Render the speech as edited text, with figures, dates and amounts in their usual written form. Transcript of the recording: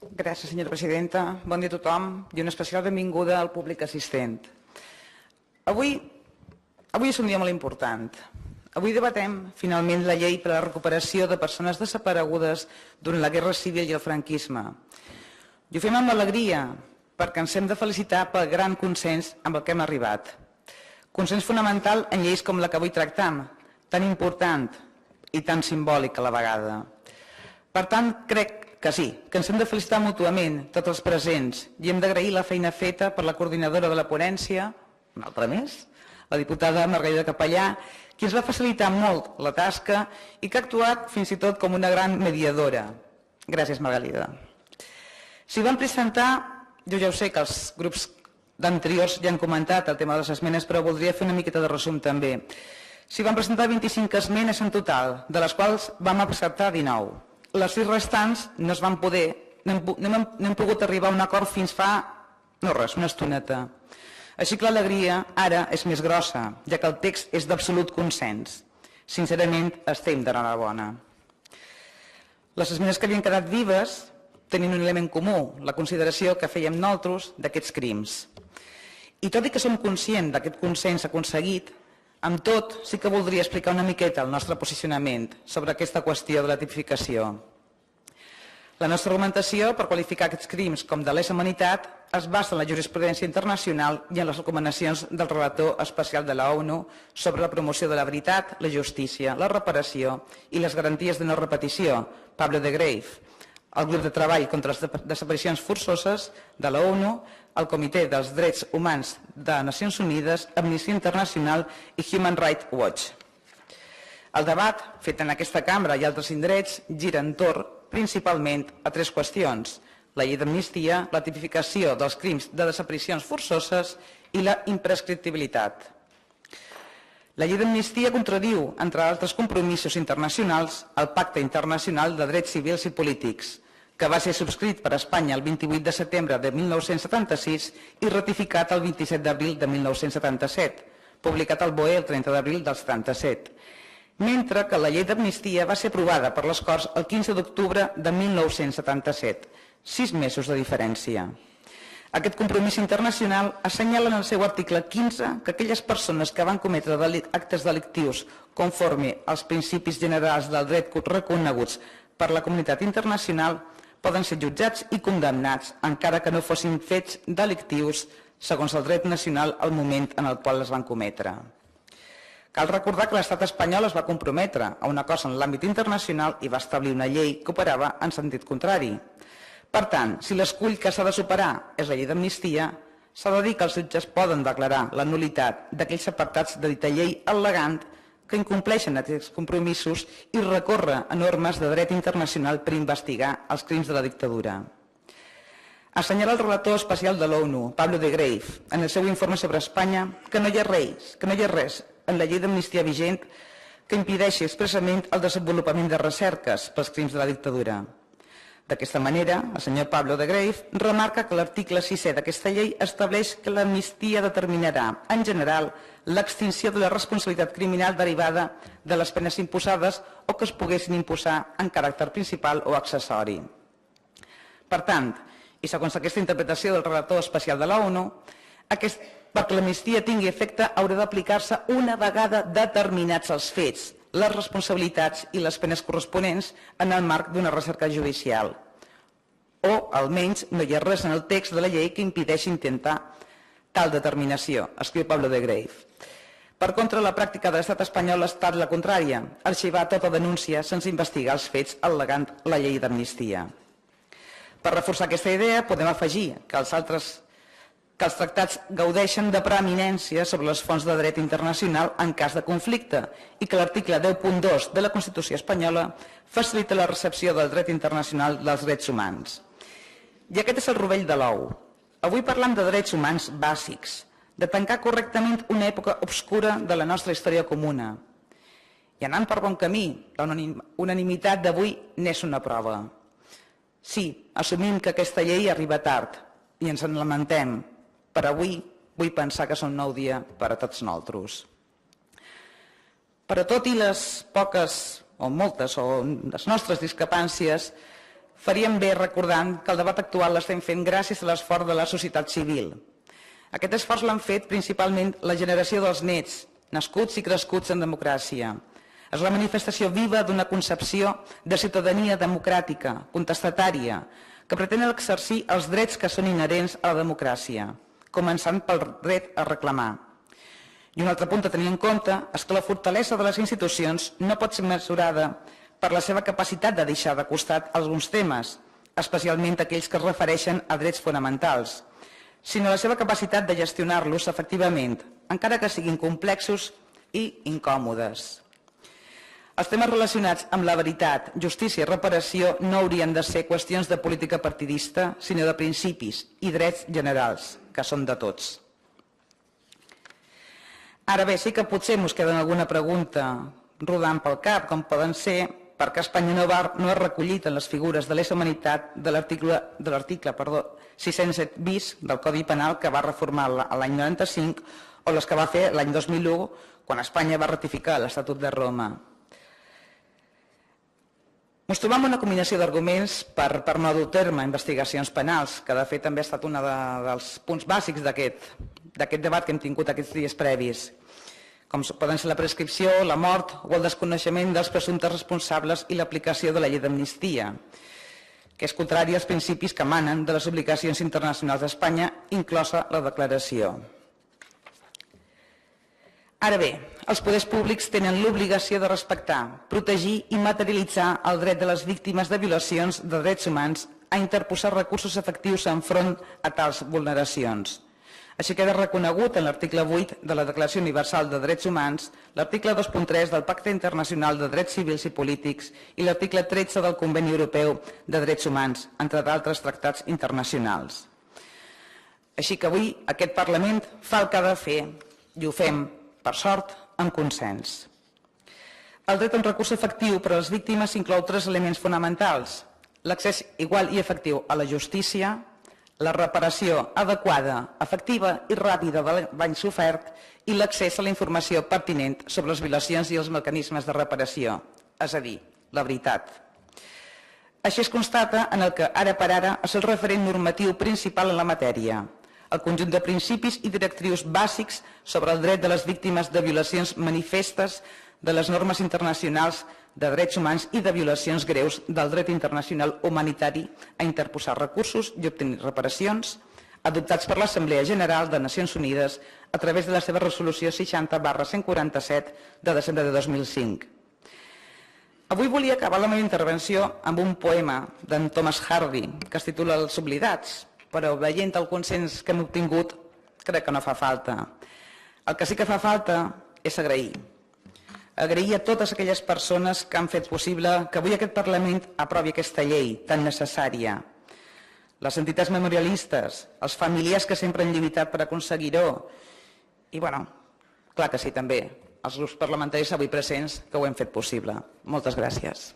Gràcies, senyora presidenta. Bon dia a tothom i una especial benvinguda al públic assistent. Avui és un dia molt important. Avui debatem, finalment, la llei per a la recuperació de persones desaparegudes durant la Guerra Civil i el franquisme. I ho fem amb alegria, perquè ens hem de felicitar pel gran consens amb el que hem arribat. Consens fonamental en lleis com la que avui tractam, tan important i tan simbòlic a la vegada. Per tant, crec que sí, que ens hem de felicitar mútuament, tots els presents, i hem d'agrair la feina feta per la coordinadora de la ponència, una altra més, la diputada Margarida Capellà, qui ens va facilitar molt la tasca i que ha actuat fins i tot com una gran mediadora. Gràcies, Margarida. Si vam presentar, jo ja ho sé que els grups d'anteriors ja han comentat el tema de les esmenes, però voldria fer una miqueta de resum també. S'hi van presentar 25 esmenes en total, de les quals vam acceptar 19. Les 6 restants no es van poder, no hem pogut arribar a un acord fins fa, no res, una estoneta. Així que l'alegria ara és més grossa, ja que el text és d'absolut consens. Sincerament, estem d'enhorabona. Les esmenes que havien quedat vives tenien un element comú, la consideració que fèiem nosaltres d'aquests crims. I tot i que som conscients d'aquest consens aconseguit, amb tot, sí que voldria explicar una miqueta el nostre posicionament sobre aquesta qüestió de la tipificació. La nostra argumentació per qualificar aquests crims com de lesa humanitat es basa en la jurisprudència internacional i en les recomanacions del relator especial de la ONU sobre la promoció de la veritat, la justícia, la reparació i les garanties de no repetició, Pablo de Greiff, el grup de treball contra les desaparicions forçoses de la ONU, el Comitè dels Drets Humans de Nacions Unides, Amnistia Internacional i Human Rights Watch. El debat, fet en aquesta cambra i altres indrets, gira entorn principalment a 3 qüestions: la llei d'amnistia, la tipificació dels crims de desaparicions forçoses i la imprescriptibilitat. La llei d'amnistia contradiu, entre altres compromisos internacionals, el Pacte Internacional de Drets Civils i Polítics, que va ser subscrit per Espanya el 28 de setembre de 1976 i ratificat el 27 d'abril de 1977, publicat al BOE el 30 d'abril del 77, mentre que la llei d'amnistia va ser aprovada per les Corts el 15 d'octubre de 1977, 6 mesos de diferència. Aquest compromís internacional assenyala en el seu article 15 que aquelles persones que van cometre actes delictius conforme als principis generals del dret reconeguts per la comunitat internacional poden ser jutjats i condemnats encara que no fossin fets delictius segons el dret nacional al moment en el qual es van cometre. Cal recordar que l'estat espanyol es va comprometre a una cosa en l'àmbit internacional i va establir una llei que operava en sentit contrari. Per tant, si l'escull que s'ha de superar és la llei d'amnistia, s'ha de dir que els jutges poden declarar la nul·litat d'aquells apartats de dita llei al·legant que incompleixen aquests compromisos i recórrer a normes de dret internacional per investigar els crims de la dictadura. Assenyala el relator especial de l'ONU, Pablo de Greiff, en el seu informe sobre Espanya, que no hi ha res en la llei d'amnistia vigent que impedeixi expressament el desenvolupament de recerques pels crims de la dictadura. D'aquesta manera, el senyor Pablo de Greiff remarca que l'article 6è d'aquesta llei estableix que l'amnistia determinarà, en general, l'extinció de la responsabilitat criminal derivada de les penes imposades o que es poguessin imposar en caràcter principal o accessori. Per tant, i segons aquesta interpretació del relator especial de la ONU, perquè l'amnistia tingui efecte haurà d'aplicar-se una vegada determinats els fets, les responsabilitats i les penes corresponents en el marc d'una recerca judicial. O, almenys, no hi ha res en el text de la llei que impedeixi intentar tal determinació, escriu Pablo de Greiff. Per contra, la pràctica de l'estat espanyol ha estat la contrària, arxivar tota denúncia sense investigar els fets al·legant la llei d'amnistia. Per reforçar aquesta idea, podem afegir que els tractats gaudeixen de preeminència sobre les fonts de dret internacional en cas de conflicte i que l'article 10.2 de la Constitució espanyola facilita la recepció del dret internacional dels drets humans. I aquest és el rovell de l'ou. Avui parlam de drets humans bàsics, de tancar correctament una època obscura de la nostra història comuna. I anant per bon camí, la unanimitat d'avui n'és una prova. Sí, assumim que aquesta llei arriba tard i ens en lamentem, però avui vull pensar que és un nou dia per a tots nosaltres. Però tot i les poques o moltes o les nostres discrepàncies, faríem bé recordant que el debat actual l'estem fent gràcies a l'esforç de la societat civil. Aquest esforç l'han fet principalment la generació dels nets, nascuts i crescuts en democràcia. És la manifestació viva d'una concepció de ciutadania democràtica, contestatària, que pretén exercir els drets que són inherents a la democràcia, començant pel dret a reclamar. I un altre punt a tenir en compte és que la fortalesa de les institucions no pot ser mesurada per la seva capacitat de deixar de costat alguns temes, especialment aquells que es refereixen a drets fonamentals, sinó la seva capacitat de gestionar-los efectivament, encara que siguin complexos i incòmodes. Els temes relacionats amb la veritat, justícia i reparació no haurien de ser qüestions de política partidista, sinó de principis i drets generals, que són de tots. Ara bé, sí que potser ens queda alguna pregunta rodant pel cap, com poden ser per què Espanya no ha recollit en les figures de lesa humanitat de l'article 607 bis del Codi Penal que va reformar l'any 95 o les que va fer l'any 2001 quan Espanya va ratificar l'Estatut de Roma. Ens trobam una combinació d'arguments per no dur terme investigacions penals, que de fet també ha estat un dels punts bàsics d'aquest debat que hem tingut aquests dies previs, com poden ser la prescripció, la mort o el desconeixement dels presumptes responsables i l'aplicació de la llei d'amnistia, que és contrari als principis que emanen de les obligacions internacionals d'Espanya, inclosa la declaració. Ara bé, els poders públics tenen l'obligació de respectar, protegir i materialitzar el dret de les víctimes de violacions de drets humans a interposar recursos efectius enfront a tals vulneracions. Així queda reconegut en l'article 8 de la Declaració Universal de Drets Humans, l'article 2.3 del Pacte Internacional de Drets Civils i Polítics i l'article 13 del Conveni Europeu de Drets Humans, entre d'altres tractats internacionals. Així que avui aquest Parlament fa el que ha de fer i ho fem, per sort, amb consens. El dret a un recurs efectiu per a les víctimes inclou 3 elements fonamentals: l'accés igual i efectiu a la justícia, la reparació adequada, efectiva i ràpida del dany sofert i l'accés a la informació pertinent sobre les violacions i els mecanismes de reparació, és a dir, la veritat. Així es constata en el que ara per ara és el referent normatiu principal en la matèria, el conjunt de principis i directrius bàsics sobre el dret de les víctimes de violacions manifestes de les normes internacionals de drets humans i de violacions greus del dret internacional humanitari a interposar recursos i obtenir reparacions, adoptats per l'Assemblea General de Nacions Unides a través de la seva resolució 60/147 de desembre de 2005. Avui volia acabar la meva intervenció amb un poema d'en Thomas Hardy que es titula Els oblidats, però veient el consens que hem obtingut crec que no fa falta. El que sí que fa falta és agrair a totes aquelles persones que han fet possible que avui aquest Parlament aprovi aquesta llei tan necessària. Les entitats memorialistes, els familiars que sempre han lluitat per aconseguir-ho i, clar que sí, també, els grups parlamentaris avui presents que ho hem fet possible. Moltes gràcies.